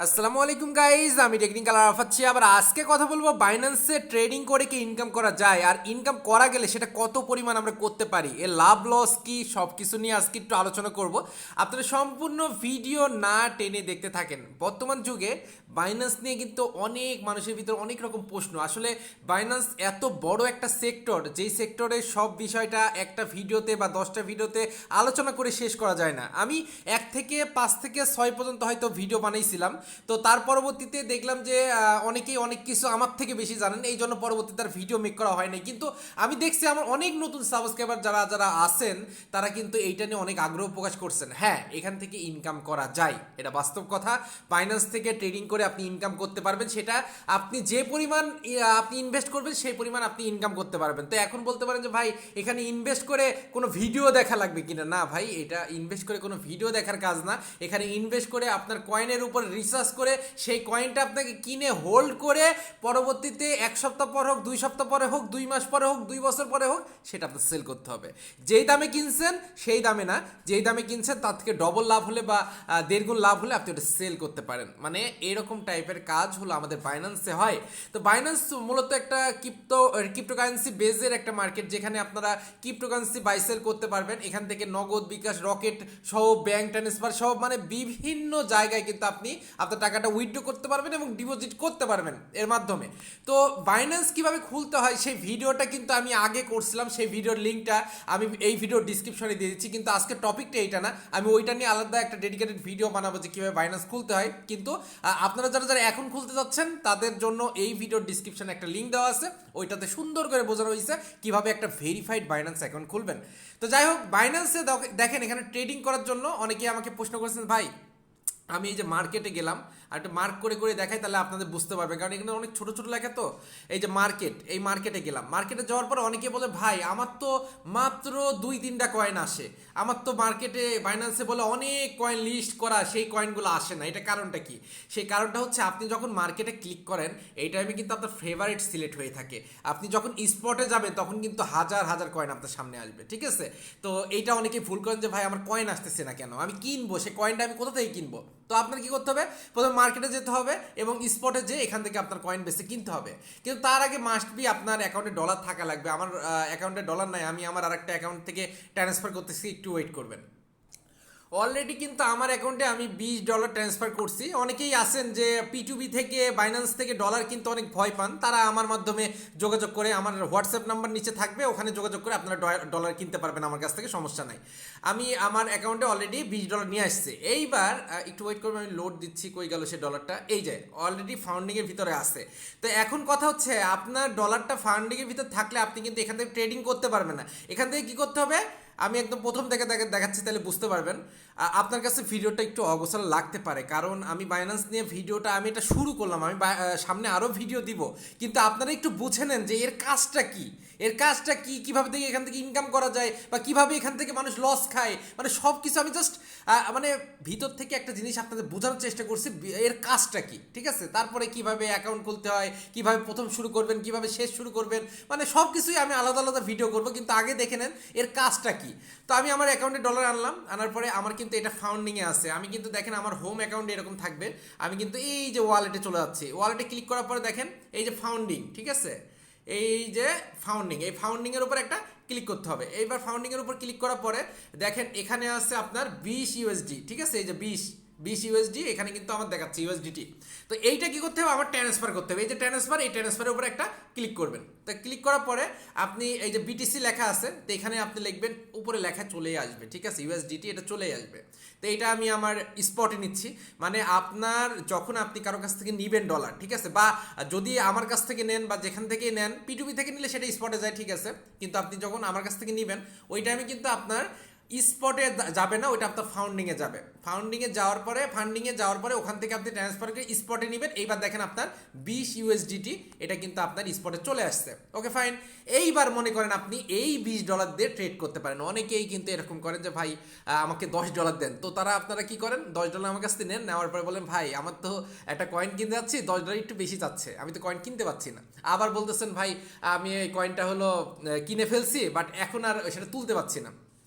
আসসালামু আলাইকুম গাইজ, আমি টেকনিক্যাল আরাফাত আবার আজকে কথা বলবো বাইন্যান্সে ট্রেডিং করে কি ইনকাম করা যায়, আর ইনকাম করা গেলে সেটা কত পরিমাণ আমরা করতে পারি, এর লাভ লস কি সব কিছু নিয়ে আজকে একটু আলোচনা করব। আপনারা সম্পূর্ণ ভিডিও না টেনে দেখতে থাকেন। বর্তমান যুগে বাইন্যান্স নিয়ে কিন্তু অনেক মানুষের ভিতরে অনেক রকম প্রশ্ন। আসলে বাইন্যান্স এত বড় একটা সেক্টর, যেই সেক্টরে সব বিষয়টা একটা ভিডিওতে বা 10টা ভিডিওতে আলোচনা করে শেষ করা যায় না। আমি 1 থেকে 5 থেকে 6 পর্যন্ত হয়তো ভিডিও বানাইছিলাম, তো তার পরবর্তীতে দেখলাম যে অনেকেই অনেক কিছু আমার থেকে বেশি জানেন, এই জন্য পরবর্তীতে তার ভিডিও মেক করা হয় নাই। কিন্তু আমি দেখছি আমার অনেক নতুন সাবস্ক্রাইবার যারা যারা আছেন তারা কিন্তু এইটা নিয়ে অনেক আগ্রহ প্রকাশ করছেন। হ্যাঁ, এখান থেকে ইনকাম করা যায়, এটা বাস্তব কথা। বাইন্যান্স থেকে ট্রেডিং করে আপনি ইনকাম করতে পারবেন, সেটা আপনি যে পরিমাণ আপনি ইনভেস্ট করবেন সেই পরিমাণ আপনি ইনকাম করতে পারবেন। তো এখন বলতে পারেন যে ভাই এখানে ইনভেস্ট করে কোনো ভিডিও দেখা লাগবে কিনা। না ভাই, এটা ইনভেস্ট করে কোনো ভিডিও দেখার কাজ না। এখানে ইনভেস্ট করে আপনার কয়েনের উপর রিসার্চ করে সেই কয়েনটা আপনাকে কিনে হোল্ড করে পরবর্তীতে 1 সপ্তাহ পর হোক, 2 সপ্তাহ পরে হোক, 2 মাস পরে হোক, 2 বছর পরে হোক, সেটা আপনার সেল করতে হবে। যেই দামে কিনছেন সেই দামে না, যেই দামে কিনছেন তার থেকে ডবল লাভ হলে বা 1.5 গুণ লাভ হলে আপনি ওটা সেল করতে পারেন। মানে এরকম টাইপের কাজ হলো আমাদের বাইন্যান্সে হয়। তো বাইন্যান্স মূলত একটা ক্রিপ্টোকারেন্সি বেজের একটা মার্কেট, যেখানে আপনারা ক্রিপ্টোকারেন্সি বাই সেল করতে পারবেন। এখান থেকে নগদ, বিকাশ, রকেট সহ, ব্যাংক ট্রান্সফার সহ, মানে বিভিন্ন জায়গায় কিন্তু আপনি আপনার টাকাটা উইথড্র করতে পারবেন এবং ডিপোজিট করতে পারবেন এর মাধ্যমে। তো বাইন্যান্স কিভাবে খুলতে হয় সেই ভিডিওটা কিন্তু আমি আগে করছিলাম, সেই ভিডিওর লিঙ্কটা আমি এই ভিডিওর ডিসক্রিপশনে দিয়ে দিচ্ছি। কিন্তু আজকে টপিকটা এইটা না, আমি ওইটা নিয়ে আলাদা একটা ডেডিকেটেড ভিডিও বানাবো যে কীভাবে বাইন্যান্স খুলতে হয়। কিন্তু আপনারা যারা যারা এখন খুলতে যাচ্ছেন তাদের জন্য এই ভিডিওর ডিসক্রিপশনে একটা লিঙ্ক দেওয়া আছে, ওইটাতে সুন্দর করে বোঝানো হয়েছে কীভাবে একটা ভেরিফাইড বাইন্যান্স অ্যাকাউন্ট খুলবেন। তো যাই হোক, বাইন্যান্সে দেখেন এখানে ট্রেডিং করার জন্য অনেকেই আমাকে প্রশ্ন করেছেন, ভাই আমি এই যে মার্কেটে গেলাম আর একটা মার্ক করে করে দেখাই, তাহলে আপনাদের বুঝতে পারবে, কারণ এখানে অনেক ছোট ছোট লেখা। তো এই যে মার্কেট, এই মার্কেটে গেলাম, মার্কেটে যাওয়ার পর অনেকে বলে ভাই আমার তো মাত্র 2-3টা কয়েন আসে, আমার তো মার্কেটে বাইন্যান্সে বলে অনেক কয়েন লিস্ট করা, সেই কয়েনগুলো আসে না। এটা কারণটা কি? সেই কারণটা হচ্ছে আপনি যখন মার্কেটে ক্লিক করেন এই টাইমে কিন্তু আপনার ফেভারিট সিলেক্ট হয়ে থাকে। আপনি যখন স্পটে যাবেন তখন কিন্তু হাজার হাজার কয়েন আপনার সামনে আসবে, ঠিক আছে? তো এইটা অনেকেই ভুল করেন যে ভাই আমার কয়েন আসতেছে না কেন, আমি কিনবো, সেই কয়েনটা আমি কোথা থেকে কিনবো? তো আপনার কি করতে হবে? প্রথমে মার্কেটে যেতে হবে এবং স্পটে যেয়ে এখান থেকে আপনার কয়েন বেসে কিনতে হবে। কিন্তু তার আগে মাস্ট বি আপনার অ্যাকাউন্টে ডলার থাকা লাগবে। আমার অ্যাকাউন্টে ডলার নাই, আমি আমার আরেকটা অ্যাকাউন্ট থেকে ট্রান্সফার করতেছি, একটু ওয়েট করবেন। অলরেডি কিন্তু আমার অ্যাকাউন্টে আমি $20 ট্রান্সফার করছি। অনেকেই আছেন যে P2B থেকে, বাইন্যান্স থেকে ডলার কিনতে অনেক ভয় পান, তারা আমার মাধ্যমে যোগাযোগ করে, আমার হোয়াটসঅ্যাপ নাম্বার নিচে থাকবে, ওখানে যোগাযোগ করে আপনারা ডলার কিনতে পারবেন আমার কাছ থেকে, সমস্যা নাই। আমি আমার অ্যাকাউন্টে অলরেডি $20 নিয়ে আসছে। এইবার একটু ওয়েট করবেন, আমি লোড দিচ্ছি, কই গেল সে ডলারটা, এই যে অলরেডি ফাউন্ডিংয়ের ভিতরে আছে। তো এখন কথা হচ্ছে আপনার ডলারটা ফাউন্ডিংয়ের ভিতরে থাকলে আপনি কিন্তু এখান থেকে ট্রেডিং করতে পারবেন না। এখান থেকে কী করতে হবে আমি একদম প্রথম থেকে দেখাচ্ছি, তাহলে বুঝতে পারবেন। আপনার কাছে ভিডিওটা একটু অগোছালো লাগতে পারে, কারণ আমি বাইন্যান্স নিয়ে ভিডিওটা আমি এটা শুরু করলাম, আমি সামনে আরও ভিডিও দিব, কিন্তু আপনারা একটু বুঝে নেন যে এর কাজটা কি, এর কাজটা কি, কীভাবে থেকে এখান থেকে ইনকাম করা যায়, বা কীভাবে এখান থেকে মানুষ লস খায়, মানে সব কিছু আমি জাস্ট মানে ভিতর থেকে একটা জিনিস আপনাদের বোঝানোর চেষ্টা করছি, এর কাজটা কি, ঠিক আছে? তারপরে কিভাবে অ্যাকাউন্ট খুলতে হয়, কিভাবে প্রথম শুরু করবেন, কিভাবে শেষ শুরু করবেন, মানে সব কিছুই আমি আলাদা আলাদা ভিডিও করব, কিন্তু আগে দেখে নেন এর কাজটা কি। তো আমি আমার অ্যাকাউন্টে ডলার আনলাম, আনার পরে আমার কিন্তু এটা ফাউন্ডিংয়ে আছে। আমি কিন্তু দেখেন আমার হোম অ্যাকাউন্টে এরকম থাকবে, আমি কিন্তু এই যে ওয়ালেটে চলে যাচ্ছি, ওয়ালেটে ক্লিক করার পরে দেখেন এই যে ফাউন্ডিং, ঠিক আছে? এই যে ফাউন্ডিং, এই ফাউন্ডিংয়ের উপর একটা ক্লিক করতে হবে। এইবার ফাউন্ডিংয়ের উপর ক্লিক করার পরে দেখেন এখানে আছে আপনার 20 ইউএসডি, ঠিক আছে? এই যে 20 ইউএসডি এখানে কিন্তু আমার দেখাচ্ছে ইউএসডিটি। তো এইটা কি করতে হবে? আমার ট্রান্সফার করতে হবে। এই যে ট্রান্সফার, এই ট্রান্সফারের উপরে একটা ক্লিক করবেন। তো ক্লিক করার পরে আপনি এই যে বিটিসি লেখা আছে, তো এখানে আপনি লিখবেন, উপরে লেখা চলেই আসবে, ঠিক আছে? ইউএসডিটি এটা চলেই আসবে। তো এইটা আমি আমার স্পটে নিচ্ছি, মানে আপনার যখন আপনি কারো কাছ থেকে নিবেন ডলার, ঠিক আছে, বা যদি আমার কাছ থেকে নেন বা যেখান থেকে নেন, P2B থেকে নিলে সেটা স্পটে যায়, ঠিক আছে? কিন্তু আপনি যখন আমার কাছ থেকে নিবেন ওই টাইমে কিন্তু আপনার স্পটে যাবে না, ওইটা আপনার ফাউন্ডিংয়ে যাবে। ফান্ডিংয়ে যাওয়ার পরে ওখান থেকে আপনি ট্রান্সফার করে স্পটে নেবেন। এইবার দেখেন আপনার 20 ইউএসডিটি এটা কিন্তু আপনার স্পটে চলে আসছে। Okay fine. এইবার মনে করেন আপনি এই $20 দিয়ে ট্রেড করতে পারেন। অনেকেই কিন্তু এরকম করেন যে ভাই আমাকে $10 দেন, তো তারা আপনারা কি করেন, $10 আমার কাছ থেকে নেন, নেওয়ার পরে বলেন ভাই আমার তো একটা কয়েন কিনতে যাচ্ছি, $10 একটু বেশি চাচ্ছে, আমি তো কয়েন কিনতে পারছি না। আবার বলতেছেন ভাই আমি এই কয়েনটা হলো কিনে ফেলছি, বাট এখন আর সেটা তুলতে পারছি না।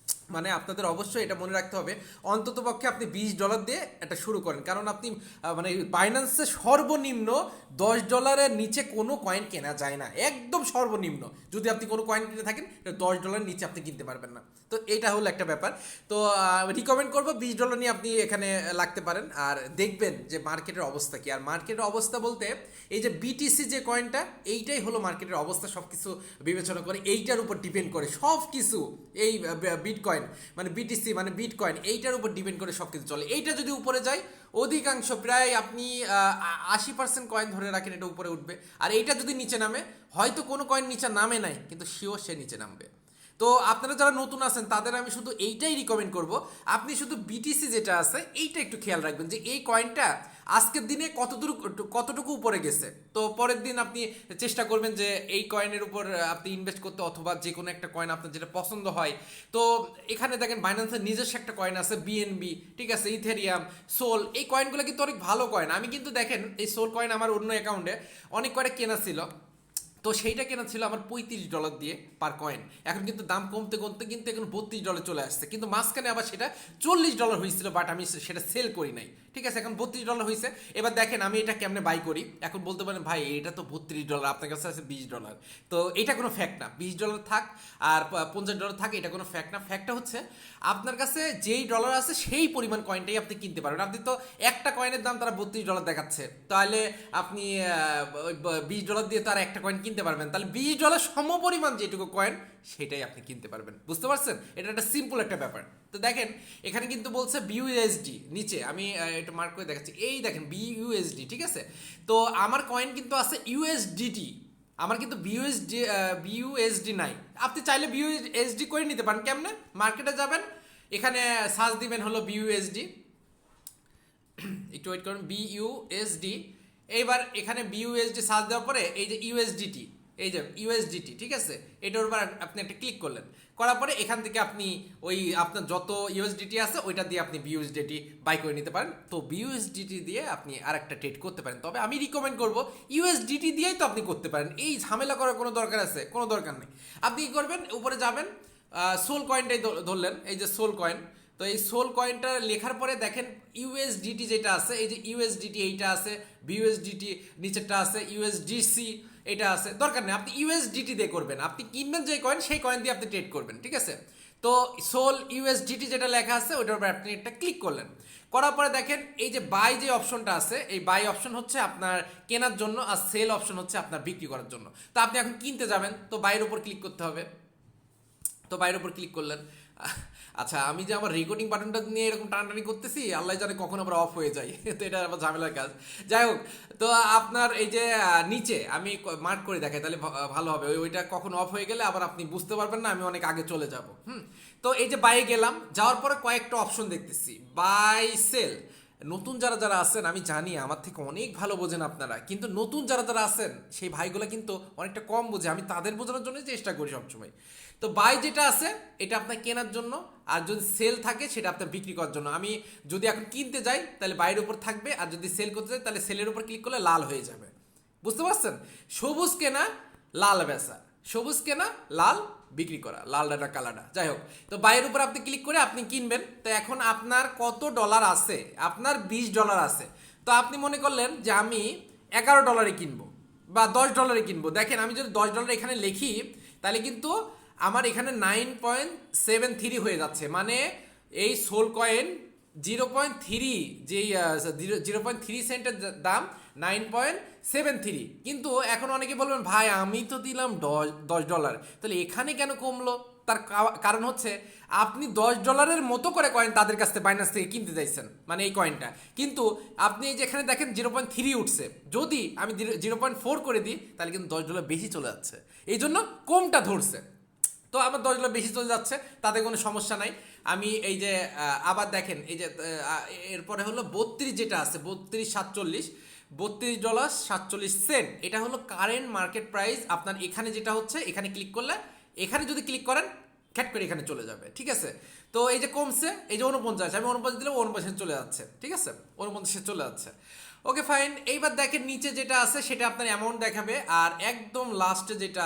মানে আপনাদের অবশ্যই এটা মনে রাখতে হবে, অন্ততপক্ষে আপনি $20 দিয়ে এটা শুরু করেন, কারণ আপনি মানে বাইন্যান্সে সর্বনিম্ন $10 নিচে কোনো কয়েন কেনা যায় না, একদম সর্বনিম্ন। যদি আপনি কোনো কয়েন কিনে থাকেন $10 নিচে আপনি কিনতে পারবেন না। তো এটা হলো একটা ব্যাপার। তো রিকমেন্ড করবো $20 নিয়ে আপনি এখানে লাগতে পারেন, আর দেখবেন যে মার্কেটের অবস্থা কি। আর মার্কেটের অবস্থা বলতে এই যে বিটিসি যে কয়েনটা, এইটাই হলো মার্কেটের অবস্থা, সব কিছু বিবেচনা করে এইটার উপর ডিপেন্ড করে সব কিছু। এই বিটকয়েন মানে বিটিসি মানে বিটকয়েন, এইটার উপর ডিপেন্ড করে সব কিছু চলে। এইটা যদি উপরে যায়, অধিকাংশ প্রায় আপনি 80% কয়েন ধরে রাখেন এটা উপরে উঠবে। আর এইটা যদি নিচে নামে, হয়তো কোনো কয়েন নিচে নামে নাই, কিন্তু শিওর সে নিচে নামবে। তো আপনারা যারা নতুন আছেন তাদের আমি শুধু এইটাই রিকমেন্ড করব, আপনি শুধু বিটিসি যেটা আছে এইটা একটু খেয়াল রাখবেন যে এই কয়েনটা আজকের দিনে কতটুকু উপরে গেছে। তো পরের দিন আপনি চেষ্টা করবেন যে এই কয়েনের উপর আপনি ইনভেস্ট করতে, অথবা যে কোনো একটা কয়েন আপনার যেটা পছন্দ হয়। তো এখানে দেখেন বাইন্যান্সের নিজস্ব একটা কয়েন আছে বিএনবি, ঠিক আছে, ইথেরিয়াম, সোল, এই কয়েনগুলো কিন্তু অনেক ভালো কয়েন। আমি কিন্তু দেখেন এই সোল কয়েন আমার অন্য অ্যাকাউন্টে অনেক কয়েন কেনা ছিল, তো সেইটা কেনা ছিল আমার $35 দিয়ে পার কয়েন। এখন কিন্তু দাম কমতে কমতে কিন্তু এখন $32 চলে আসছে, কিন্তু মাঝখানে আবার সেটা $40 হয়েছিল, বাট আমি সেটা সেল করি নাই, ঠিক আছে। এখন $32 হয়েছে। এবার দেখেন আমি এটা কেমনে বাই করি। এখন বলতে পারেন ভাই এটা তো $32, আপনার কাছে আছে $20। তো এটা কোনো ফ্যাক্ট না, $20 থাক আর $50 থাক, এটা কোনো ফ্যাক্ট না। ফ্যাক্টটা হচ্ছে আপনার কাছে যেই ডলার আছে সেই পরিমাণ কয়েনটাই আপনি কিনতে পারবেন। আপনি তো একটা কয়েনের দাম তারা $32 দেখাচ্ছে, তাহলে আপনি $20 দিয়ে তো আর একটা কয়েন কিনতে পারবেন, তাহলে $20 সমপরিমাণ যেটুকু কয়েন সেটাই আপনি কিনতে পারবেন। বুঝতে পারছেন? এটা একটা সিম্পল একটা ব্যাপার। তো দেখেন এখানে কিন্তু বলছে বিইউএসডি, নিচে আমি এটা মার্ক করে দেখাচ্ছি, এই দেখেন বিইউএসডি, ঠিক আছে। তো আমার কয়েন কিন্তু আছে ইউএসডিটি, আমার কিন্তু বিইউএসডি নাই। আপনি চাইলে বিইউএসডি করে নিতে পারেন। কেমনে? মার্কেটে যাবেন, এখানে সার্চ দিবেন হলো বিইউএসডি, একটু ওয়েট করুন, বিইউএসডি। এইবার এখানে বিইউএসডি সার্চ দেওয়ার পরে এই যে ইউএসডিটি, এই যে ইউএসডিটি, ঠিক আছে, এটার উপর আপনি একটা ক্লিক করলেন, করার পরে এখান থেকে আপনি ওই আপনার যত ইউএসডিটি আছে ওইটা দিয়ে আপনি বিইউএসডিটি বাই করে নিতে পারেন। তো বিইউএসডিটি দিয়ে আপনি আর একটা ট্রেড করতে পারেন, তবে আমি রিকমেন্ড করব ইউএসডিটি দিয়েই তো আপনি করতে পারেন। এই ঝামেলা করার কোনো দরকার আছে? কোনো দরকার নেই। আপনি কী করবেন, উপরে যাবেন, সোল কয়েনটাই ধরলেন, এই যে সোল কয়েন। তো এই সোল কয়েনটা লেখার পরে দেখেন ইউএসডিটি যেটা আছে, এই যে ইউএসডিটি এইটা আছে, বিইউএসডিটি নিচেরটা আছে, ইউএসডিসি এটা আছে, দরকার নেই, আপনি ইউএসডিটি দিয়ে করবেন। আপনি কিনবেন যে কয়েন সেই কয়েন দিয়ে আপনি ট্রেড করবেন, ঠিক আছে। তো সোল ইউএসডিটি যেটা লেখা আছে ওইটার উপর আপনি একটা ক্লিক করলেন, করার পরে দেখেন এই যে বাই যে অপশনটা আছে, এই বাই অপশন হচ্ছে আপনার কেনার জন্য, আর সেল অপশন হচ্ছে আপনার বিক্রি করার জন্য। তো আপনি এখন কিনতে যাবেন, তো বাইরের উপর ক্লিক করতে হবে। তো বাইরের উপর ক্লিক করলেন। আচ্ছা, আমি যে আমার রেকর্ডিং বাটনটা নিয়ে এরকম টানাটানি করতেছি, আল্লাহ জানে কখন আবার অফ হয়ে যায়, তো এটা আবার ঝামেলার কাজ। যাই হোক, তো আপনার এই যে নিচে আমি মার্ক করে দেখাই, তাহলে ভালো হবে। ওইটা কখন অফ হয়ে গেলে আবার আপনি বুঝতে পারবেন না, আমি অনেক আগে চলে যাব। তো এই যে বাইরে গেলাম, যাওয়ার পরে কয়েকটা অপশন দেখতেছি, বাই সেল। নতুন যারা যারা আছেন, আমি জানি আমার থেকে অনেক ভালো বোঝেন আপনারা, কিন্তু নতুন যারা যারা আছেন সেই ভাইগুলো কিন্তু অনেকটা কম বোঝে, আমি তাদের বোঝানোর জন্য চেষ্টা করি সবসময়। তো বাই যেটা আছে এটা আপনার কেনার জন্য, আর যদি সেল থাকে সেটা আপনার বিক্রি করার জন্য। আমি যদি এখন কিনতে যাই তাহলে বাইরের উপর থাকবে, আর যদি সেল করতে যাই তাহলে সেলের উপর ক্লিক করলে লাল হয়ে যাবে। বুঝতে পারছেন? সবুজ কেনা, লাল বেচা, সবুজ কেনা, লাল বিক্রি করা, লাল ডাটা কালারটা। যাই হোক, তো বাইরের উপর আপনি ক্লিক করে আপনি কিনবেন। তো এখন আপনার কত ডলার আছে? আপনার $20 আছে। তো আপনি মনে করলেন যে আমি $11 কিনবো বা $10 কিনবো। দেখেন আমি যদি $10 এখানে লিখি তাহলে কিন্তু আমার এখানে 9.73 হয়ে যাচ্ছে, মানে এই সোল কয়েন 0.3, যেই 0.3 সেন্টের দাম 9.73। কিন্তু এখন অনেকে বলবেন ভাই আমি তো দিলাম $10, তাহলে এখানে কেন কমলো? তার কারণ হচ্ছে আপনি $10 মতো করে কয়েন তাদের কাছ থেকে বাইন্যান্স থেকে কিনতে চাইছেন, মানে এই কয়েনটা। কিন্তু আপনি এই যে এখানে দেখেন 0.3 উঠছে, যদি আমি 0.4 করে দিই তাহলে কিন্তু $10 বেশি চলে যাচ্ছে, এই জন্য কমটা ধরছে। তো আমার $10 বেশি চলে যাচ্ছে, তাতে কোনো সমস্যা নাই। আমি এই যে আবার দেখেন এই যে এরপরে হলো 32 যেটা আছে, $32.47, এটা হলো কারেন্ট মার্কেট প্রাইস আপনার। এখানে যেটা হচ্ছে, এখানে ক্লিক করলে, এখানে যদি ক্লিক করেন খ্যাট করে এখানে চলে যাবে, ঠিক আছে। তো এই যে কমছে, এই যে 49, আমি 49 দিলে 49 চলে যাচ্ছে, ঠিক আছে, 49 চলে যাচ্ছে। Okay fine. এইবার দেখেন নিচে যেটা আছে সেটা আপনার অ্যামাউন্ট দেখাবে, আর একদম লাস্টে যেটা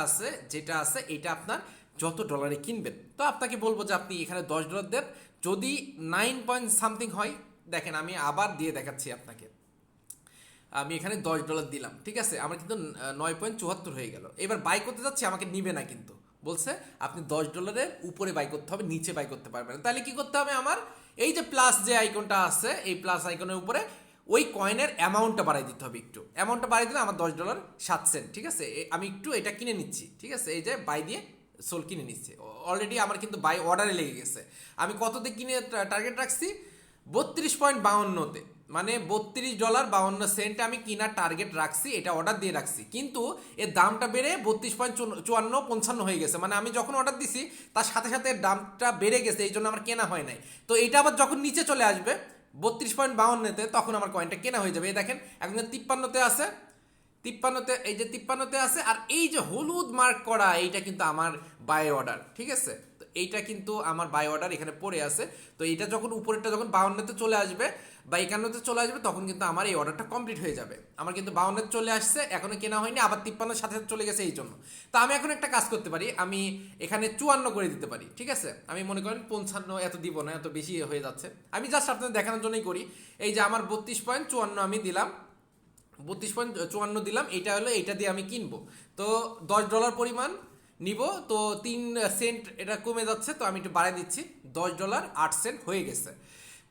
আছে এটা আপনার যত ডলারে কিনবেন। তো আপনাকে বলবো যে আপনি এখানে $10 দেন, যদি 9 পয়েন্ট সামথিং হয়, দেখেন আমি আবার দিয়ে দেখাচ্ছি আপনাকে। আমি এখানে $10 দিলাম, ঠিক আছে, আমার কিন্তু 9.74 হয়ে গেল। এবার বাই করতে যাচ্ছি, আমাকে নিবে না, কিন্তু বলছে আপনি $10 উপরে বাই করতে হবে, নিচে বাই করতে পারবেন না। তাহলে কি করতে হবে, আমার এই যে প্লাস যে আইকনটা আছে, এই প্লাস আইকনের উপরে ওই কয়েনের অ্যামাউন্টটা বাড়াই দিতে হবে। একটু অ্যামাউন্টটা বাড়াই দিলে আমার $10.07, ঠিক আছে। আমি একটু এটা কিনে নিচ্ছি, ঠিক আছে, এই যে বাই দিয়ে সোল কিনে নিচ্ছে। অলরেডি আমার কিন্তু বাই অর্ডারে লেগে গেছে। আমি কততে কিনে টার্গেট রাখছি, 32.52-তে, মানে $32.52 আমি কিনার টার্গেট রাখছি, এটা অর্ডার দিয়ে রাখছি। কিন্তু এর দামটা বেড়ে 32.54-55 হয়ে গেছে, মানে আমি যখন অর্ডার দিছি তার সাথে সাথে এর দামটা বেড়ে গেছে, এই জন্য আমার কেনা হয় নাই। তো এটা আবার যখন নিচে চলে আসবে 32.52-তে, তখন আমার কয়েনটা কেনা হয়ে যাবে। এই দেখেন এখন 53-তে আছে, 53-তে, এই যে 53-তে আছে, আর এই যে হলুদ মার্ক করা এইটা কিন্তু আমার বাই অর্ডার, ঠিক আছে। তো এইটা কিন্তু আমার বাই অর্ডার এখানে পড়ে আছে। তো এইটা যখন উপরেরটা যখন 52-তে চলে আসবে বা 51-তে চলে আসবে, তখন কিন্তু আমার এই অর্ডারটা কমপ্লিট হয়ে যাবে। আমার কিন্তু 52-তে চলে আসছে, এখনো কেনা হয়নি, আবার 53-এর সাথে সাথে চলে গেছে এই জন্য। তো আমি এখন একটা কাজ করতে পারি, আমি এখানে 54 করে দিতে পারি, ঠিক আছে। আমি মনে করেন 55 এত দিব না, এত বেশি হয়ে যাচ্ছে, আমি জাস্ট আপনাদের দেখানোর জন্যই করি। এই যে আমার 32.54 আমি দিলাম, 32.54 দিলাম, এটা হলো, এইটা দিয়ে আমি কিনবো। তো $10 পরিমাণ নিব, তো 3 সেন্ট এটা কমে যাচ্ছে, তো আমি একটু বাড়াই দিচ্ছি, $10.08 হয়ে গেছে।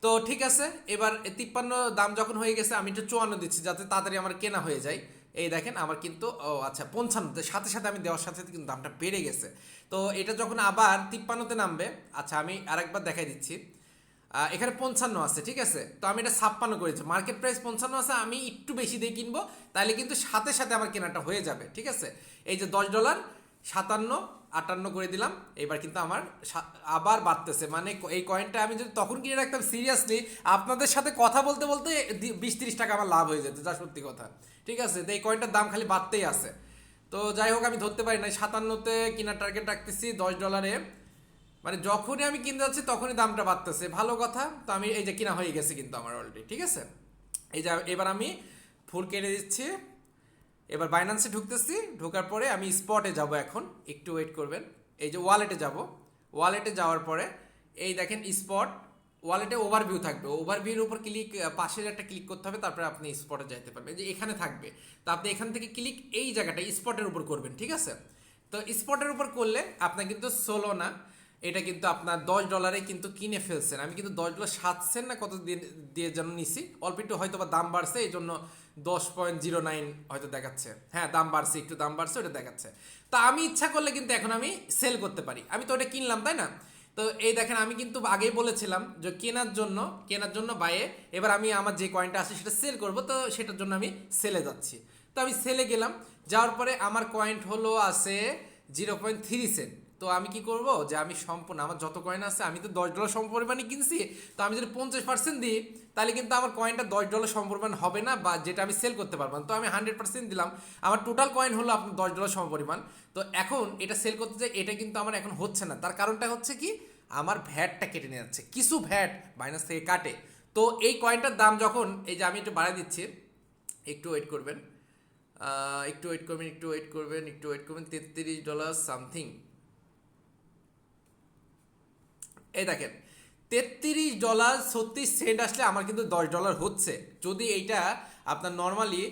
তো ঠিক আছে, এবার 53 দাম যখন হয়ে গেছে, আমি একটু 54 দিচ্ছি যাতে তাড়াতাড়ি আমার কেনা হয়ে যায়। এই দেখেন আমার কিন্তু, ও আচ্ছা, 55 সাথে সাথে আমি দেওয়ার সাথে সাথে কিন্তু দামটা বেড়ে গেছে। তো এটা যখন আবার 53-তে নামবে, আচ্ছা আমি আরেকবার দেখাই দিচ্ছি। এখানে 55 আছে, ঠিক আছে, তো আমি এটা 56 করেছি, মার্কেট প্রাইস 55 আছে, আমি একটু বেশি দিয়ে কিনবো, তাহলে কিন্তু সাথে সাথে আমার কেনাটা হয়ে যাবে, ঠিক আছে। এই যে $10 57 58 করে দিলাম, এবার কিন্তু আমার আবার বাড়তেছে, মানে এই কয়েনটা আমি যদি তখন কিনে রাখতাম, সিরিয়াসলি আপনাদের সাথে কথা বলতে বলতে 20-30 টাকা আমার লাভ হয়ে যেত, যা সত্যি কথা, ঠিক আছে। তো এই কয়েনটার দাম খালি বাড়তেই আছে। তো যাই হোক, আমি ধরতে পারি না, 57-তে কেনার টার্গেট রাখতেছি $10, মানে যখনই আমি কিনতে যাচ্ছি তখনই দামটা বাড়তেছে, ভালো কথা। তো আমি এই যে কিনা হয়ে গেছে কিন্তু আমার অলরেডি, ঠিক আছে। এই যে এবার আমি ফুল কেটে দিচ্ছি, এবার বাইন্যান্সে ঢুকতেছি, ঢোকার পরে আমি স্পটে যাব, এখন একটু ওয়েট করবেন। এই যে ওয়ালেটে যাব, ওয়ালেটে যাওয়ার পরে এই দেখেন স্পট, ওয়ালেটে ওভারভিউ থাকবে, ওভারভিউর উপর ক্লিক, পাশের একটা ক্লিক করতে হবে, তারপরে আপনি স্পটে যাইতে পারবেন, যে এখানে থাকবে। তো আপনি এখান থেকে ক্লিক এই জায়গাটা স্পটের উপর করবেন, ঠিক আছে। তো স্পটের উপর করলে আপনার কিন্তু ষোলো না, এটা কিন্তু আপনার $10 কিন্তু কিনে ফেলছেন। আমি কিন্তু $10.07 না কত দিয়ে যেন নিছি, অল্প একটু হয়তো বা দাম বাড়ছে, এই জন্য 10.09 হয়তো দেখাচ্ছে, হ্যাঁ দাম বাড়ছে, একটু দাম বাড়ছে, ওটা দেখাচ্ছে। তো আমি ইচ্ছা করলে কিন্তু এখন আমি সেল করতে পারি, আমি তো ওটা কিনলাম, তাই না। তো এই দেখেন আমি কিন্তু আগেই বলেছিলাম যে কেনার জন্য বাইয়ে, এবার আমি আমার যে কয়েনটা আছে সেটা সেল করব, তো সেটার জন্য আমি সেলে যাচ্ছি। তো আমি সেলে গেলাম, যাওয়ার পরে আমার কয়েন হলো আছে 0.3 সেন্ট। তো আমি কি করব, যে আমি সম্পূর্ণ আমার যত কয়েন আছে, আমি তো $10 সমপরিমাণে কিনছি, তো আমি যদি 50% দিই, তাহলে কিন্তু আমার কয়েনটা $10 সমপরিমাণ হবে না, বা যেটা আমি সেল করতে পারবো না। তো আমি 100% দিলাম, আমার টোটাল কয়েন হলো আপনার $10 সমপরিমাণ। তো এখন এটা সেল করতে যাই, এটা কিন্তু আমার এখন হচ্ছে না, তার কারণটা হচ্ছে কি, আমার ভ্যাটটা কেটে নিয়ে যাচ্ছে, কিছু ভ্যাট বাইনান্স থেকে কাটে। তো এই কয়েনটার দাম যখন, এই যে আমি একটু বাড়াই দিচ্ছি, একটু ওয়েট করবেন, একটু ওয়েট করবেন, $33 সামথিং। এই দেখেন $33.36 আসলে আমার কিন্তু $10 হচ্ছে। যদি এইটা আপনার নর্মালি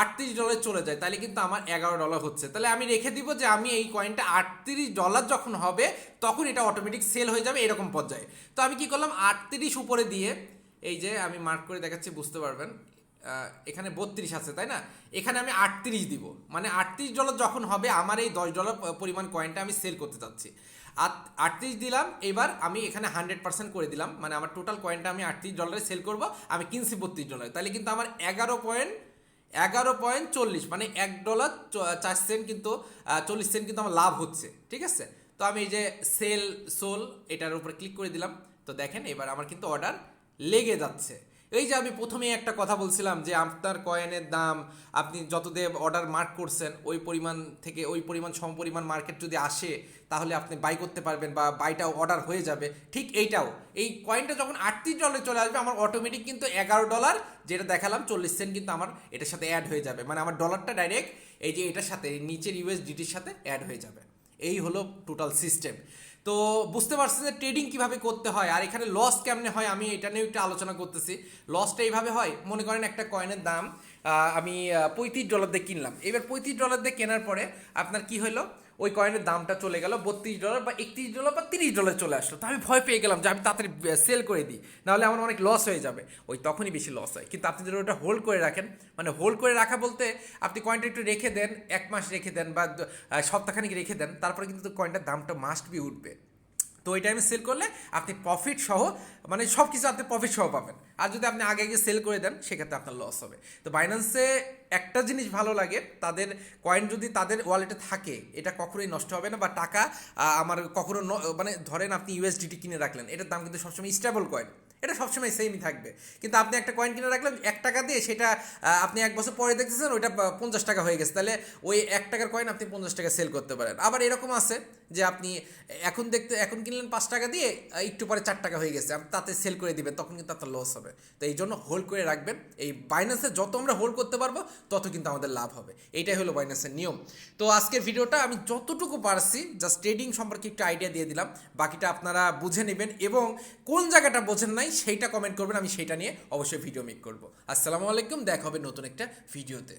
$38 চলে যায়, তাহলে কিন্তু আমার $11 হচ্ছে। তাহলে আমি রেখে দিব যে আমি এই কয়েনটা $38 যখন হবে, তখন এটা অটোমেটিক সেল হয়ে যাবে, এরকম পর্যায়ে। তো আমি কি করলাম, 38 উপরে দিয়ে, এই যে আমি মার্ক করে দেখাচ্ছি, বুঝতে পারবেন, এখানে 32 আছে, তাই না, এখানে আমি 38 দিব, মানে $38 যখন হবে, আমার এই $10 পরিমাণ কয়েনটা আমি সেল করতে চাচ্ছি। 38 দিলাম, এবার আমি এখানে 100% করে দিলাম, মানে আমার টোটাল কয়েনটা আমি $38 সেল করব, আমি কিনছি $32, তাহলে কিন্তু আমার 11.40, মানে $1.04 কিন্তু 40 সেন্ট কিন্তু আমার লাভ হচ্ছে, ঠিক আছে। তো আমি এই যে সেল সোল এটার উপর ক্লিক করে দিলাম, তো দেখেন এবার আমার কিন্তু অর্ডার লেগে যাচ্ছে। এই যে আমি প্রথমেই একটা কথা বলছিলাম যে আপনার কয়েনের দাম, আপনি যত দিয়ে অর্ডার মার্ক করছেন, ওই পরিমাণ থেকে ওই পরিমাণ সমপরিমাণ মার্কেট যদি আসে, তাহলে আপনি বাই করতে পারবেন, বা বাইটা অর্ডার হয়ে যাবে। ঠিক এইটাও, এই কয়েনটা যখন $38 চলে আসবে, আমার অটোমেটিক কিন্তু $11, যেটা দেখালাম 40 সেন্ট, কিন্তু আমার এটার সাথে অ্যাড হয়ে যাবে, মানে আমার ডলারটা ডাইরেক্ট এই যে এটার সাথে, নিচের USDTর সাথে অ্যাড হয়ে যাবে। এই হলো টোটাল সিস্টেম। তো বুঝতে পারছেন যে ট্রেডিং কিভাবে করতে হয় আর এখানে লস কেমনে হয়, আমি এটা নিয়ে একটু আলোচনা করতেছি। লসটা এইভাবে হয়, মনে করেন একটা কয়েনের দাম আমি $35 দিয়ে কিনলাম। এবার $35 দিয়ে কেনার পরে আপনার কি হলো, ওই কয়েনের দামটা চলে গেল $32 বা $31 বা $30 চলে আসলো। তো আমি ভয় পেয়ে গেলাম যে আমি তাড়াতাড়ি সেল করে দিই, নাহলে আমার অনেক লস হয়ে যাবে। ওই তখনই বেশি লস হয়। কিন্তু আপনি যদি ওটা হোল্ড করে রাখেন, মানে হোল্ড করে রাখা বলতে আপনি কয়েনটা একটু রেখে দেন, 1 মাস রেখে দেন বা সপ্তাহখানিক রেখে দেন, তারপরে কিন্তু কয়েনটার দামটা মাস্ট বি উঠবে। তো ওই টাইমে সেল করলে আপনি প্রফিট সহ, মানে সব কিছু আপনি প্রফিট সহ পাবেন। আর যদি আপনি আগে আগে সেল করে দেন সেক্ষেত্রে আপনার লস হবে। তো বাইন্যান্সে একটা জিনিস ভালো লাগে, তাদের কয়েন যদি তাদের ওয়ালেটে থাকে এটা কখনোই নষ্ট হবে না, বা টাকা আমার কখনো মানে ধরেন আপনি ইউএসডিটি কিনে রাখলেন, এটার দাম কিন্তু সবসময় স্টেবল কয়েন, এটা সবসময় সেমই থাকবে। কিন্তু আপনি একটা কয়েন কিনে রাখলেন $1 দিয়ে, সেটা আপনি 1 বছর পরে দেখতেছেন ওইটা $50 হয়ে গেছে, তাহলে ওই $1 কয়েন আপনি $50 সেল করতে পারেন। আবার এরকম আছে যে আপনি এখন কিনলেন $5 দিয়ে, একটু পরে $4 হয়ে গেছে, আপনি তাতে সেল করে দিবেন, তখন কিন্তু আপনার লস হবে। তো এই জন্য হোল্ড করে রাখবেন। এই বাইন্যান্সে যত আমরা হোল্ড করতে পারবো তত কিন্তু আমাদের লাভ হবে। এইটাই হলো বাইন্যান্সের নিয়ম। তো আজকের ভিডিওটা আমি যতটুকু পারছি জাস্ট ট্রেডিং সম্পর্কে একটু আইডিয়া দিয়ে দিলাম, বাকিটা আপনারা বুঝে নেবেন, এবং কোন জায়গাটা বোঝেন নাই সেইটা কমেন্ট করবেন, আমি সেইটা নিয়ে অবশ্যই ভিডিও মেক করবো। আসসালামু আলাইকুম, দেখা হবে নতুন একটা ভিডিওতে।